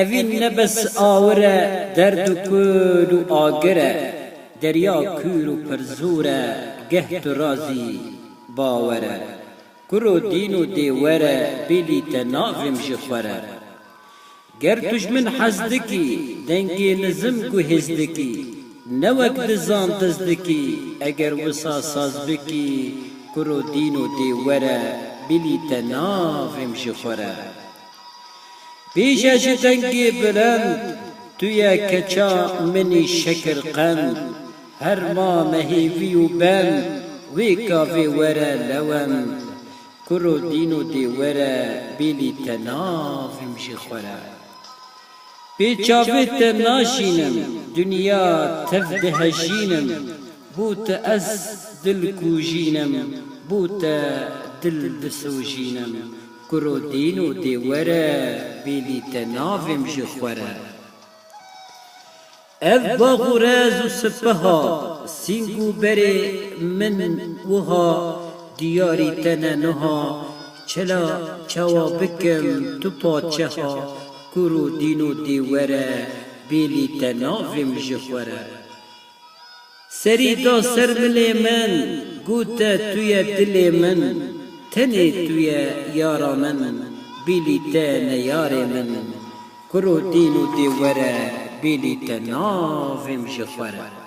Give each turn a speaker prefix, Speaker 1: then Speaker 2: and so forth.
Speaker 1: اوین نبس آوره درد و کل و آگره دریا کور و پرزوره گهت و رازی باوره کرو دین و دیوره بیلی تنافم جخوره گر دشمن حزدکی دنگی نظم گو هزدکی نوک دزان تزدکی اگر وسا ساز بکی کرو دین و دیوره بیلی تنافم جخوره پیش از دنگی بلند توی کچا منی شکر قند هر ما مهیوی و بند وی کافی وره لوند کرو دین و دیوره بیلی تنافم جخوره پیچاوی تناشینم دنیا تفده هشینم بوت از دل کوژینم بوت دل بسوژینم کرو دین و دیوره بیلی تنافم جخوره اف باغ و راز و سپها سینگو بره من وها دیاری تننها چلا چوا بکم تو پاچها کرو دین و دیوره بیلی تنافم جخوره سری دا سر ملی من گوته توی دل من تنی توی یارا من بیلی تن یار من کرو دین و دیوره بیلی تنافم جخوره